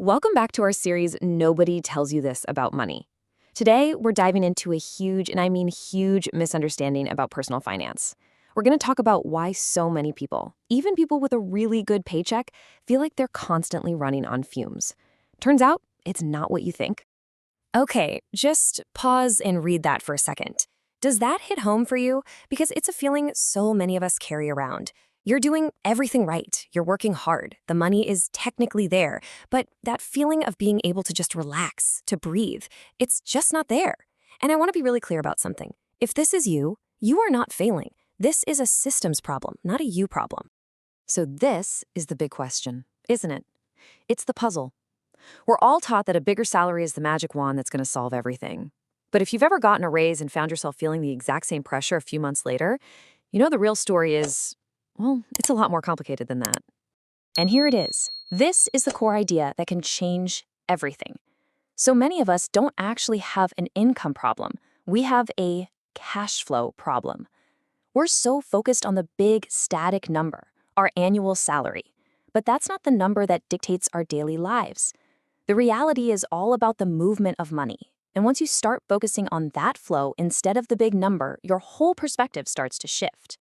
Welcome back to our series, Nobody Tells You This About Money. Today, we're diving into a huge, and I mean huge, misunderstanding about personal finance. We're going to talk about why so many people, even people with a really good paycheck, feel like they're constantly running on fumes. Turns out, it's not what you think. Okay, just pause and read that for a second. Does that hit home for you? Because it's a feeling so many of us carry around. You're doing everything right. You're working hard. The money is technically there. But that feeling of being able to just relax, to breathe, it's just not there. And I want to be really clear about something. If this is you, you are not failing. This is a systems problem, not a you problem. So this is the big question, isn't it? It's the puzzle. We're all taught that a bigger salary is the magic wand that's going to solve everything. But if you've ever gotten a raise and found yourself feeling the exact same pressure a few months later, you know the real story is, well, it's a lot more complicated than that. And here it is. This is the core idea that can change everything. So many of us don't actually have an income problem. We have a cash flow problem. We're so focused on the big static number, our annual salary. But that's not the number that dictates our daily lives. The reality is all about the movement of money. And once you start focusing on that flow instead of the big number, your whole perspective starts to shift.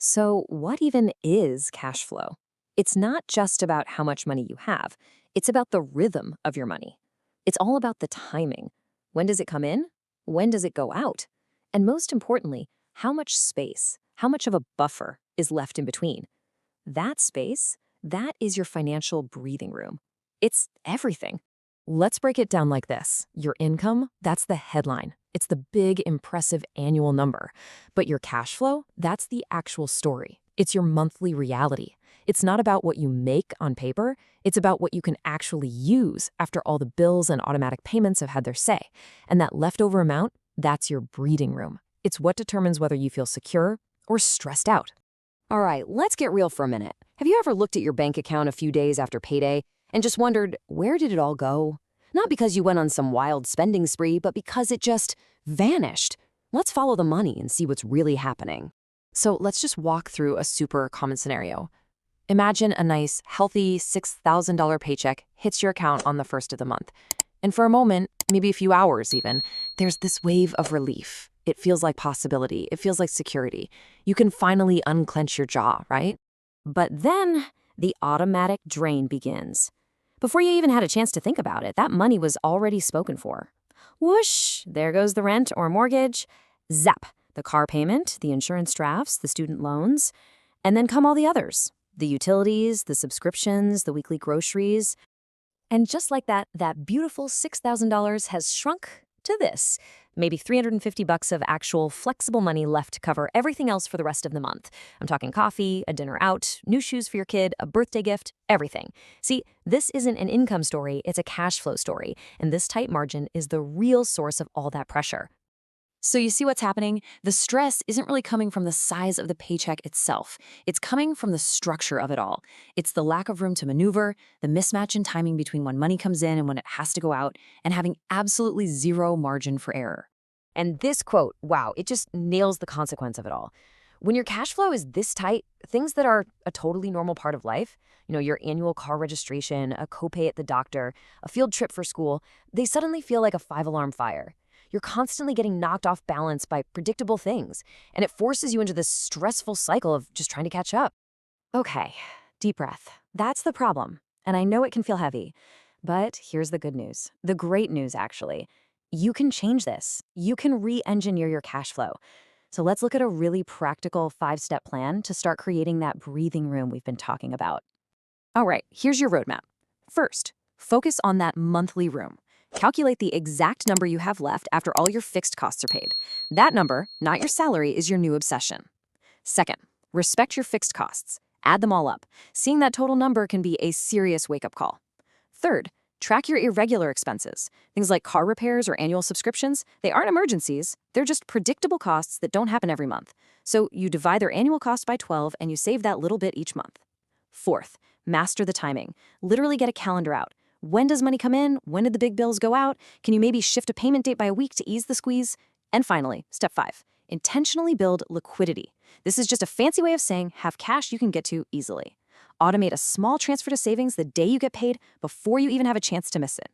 So what even is cash flow? It's not just about how much money you have. It's about the rhythm of your money. It's all about the timing. When does it come in? When does it go out? And most importantly, how much space, how much of a buffer is left in between? That space, that is your financial breathing room. It's everything. Let's break it down like this. Your income, that's the headline. It's the big, impressive annual number. But your cash flow, that's the actual story. It's your monthly reality. It's not about what you make on paper. It's about what you can actually use after all the bills and automatic payments have had their say. And that leftover amount, that's your breathing room. It's what determines whether you feel secure or stressed out. All right, let's get real for a minute. Have you ever looked at your bank account a few days after payday and just wondered, where did it all go? Not because you went on some wild spending spree, but because it just vanished. Let's follow the money and see what's really happening. So let's just walk through a super common scenario. Imagine a nice, healthy $6,000 paycheck hits your account on the first of the month. And for a moment, maybe a few hours even, there's this wave of relief. It feels like possibility. It feels like security. You can finally unclench your jaw, right? But then the automatic drain begins. Before you even had a chance to think about it, that money was already spoken for. Whoosh, there goes the rent or mortgage. Zap, the car payment, the insurance drafts, the student loans. And then come all the others, the utilities, the subscriptions, the weekly groceries. And just like that, that beautiful $6,000 has shrunk to this. Maybe $350 of actual flexible money left to cover everything else for the rest of the month. I'm talking coffee, a dinner out, new shoes for your kid, a birthday gift, everything. See, this isn't an income story, it's a cash flow story. And this tight margin is the real source of all that pressure. So you see what's happening? The stress isn't really coming from the size of the paycheck itself. It's coming from the structure of it all. It's the lack of room to maneuver, the mismatch in timing between when money comes in and when it has to go out, and having absolutely zero margin for error. And this quote, wow, it just nails the consequence of it all. When your cash flow is this tight, things that are a totally normal part of life, your annual car registration, a copay at the doctor, a field trip for school, they suddenly feel like a 5-alarm fire. You're constantly getting knocked off balance by predictable things, and it forces you into this stressful cycle of just trying to catch up. Okay, deep breath. That's the problem, and I know it can feel heavy, but here's the good news. The great news, actually. You can change this. You can re-engineer your cash flow. So let's look at a really practical 5-step plan to start creating that breathing room we've been talking about. All right, here's your roadmap. First, focus on that monthly room. Calculate the exact number you have left after all your fixed costs are paid. That number, not your salary, is your new obsession. Second, respect your fixed costs. Add them all up. Seeing that total number can be a serious wake-up call. Third, track your irregular expenses. Things like car repairs or annual subscriptions, they aren't emergencies. They're just predictable costs that don't happen every month. So you divide their annual cost by 12 and you save that little bit each month. Fourth, master the timing. Literally get a calendar out. When does money come in? When did the big bills go out? Can you maybe shift a payment date by a week to ease the squeeze? And finally, step 5, intentionally build liquidity. This is just a fancy way of saying have cash you can get to easily. automate a small transfer to savings the day you get paid before you even have a chance to miss it.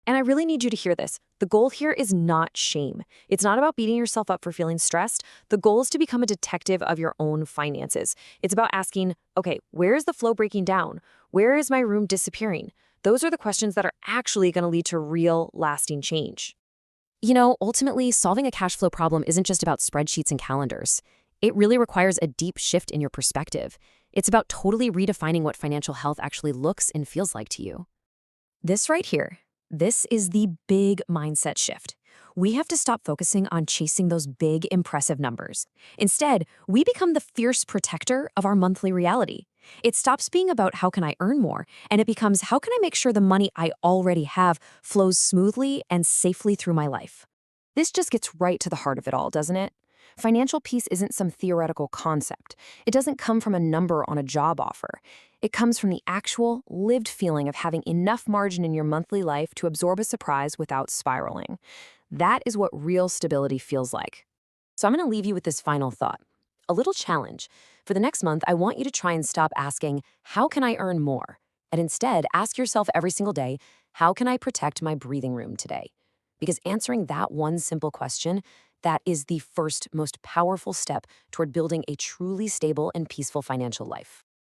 And I really need you to hear this. The goal here is not shame. It's not about beating yourself up for feeling stressed. The goal is to become a detective of your own finances. It's about asking, okay, where is the flow breaking down? Where is my room disappearing? Those are the questions that are actually going to lead to real, lasting change. Ultimately, solving a cash flow problem isn't just about spreadsheets and calendars. It really requires a deep shift in your perspective. It's about totally redefining what financial health actually looks and feels like to you. This right here, this is the big mindset shift. We have to stop focusing on chasing those big, impressive numbers. Instead, we become the fierce protector of our monthly reality. It stops being about how can I earn more, and it becomes how can I make sure the money I already have flows smoothly and safely through my life. This just gets right to the heart of it all, doesn't it? Financial peace isn't some theoretical concept. It doesn't come from a number on a job offer. It comes from the actual, lived feeling of having enough margin in your monthly life to absorb a surprise without spiraling. That is what real stability feels like. So I'm going to leave you with this final thought. A little challenge. For the next month, I want you to try and stop asking, how can I earn more? And instead, ask yourself every single day, how can I protect my breathing room today? Because answering that one simple question, that is the first, most powerful step toward building a truly stable and peaceful financial life.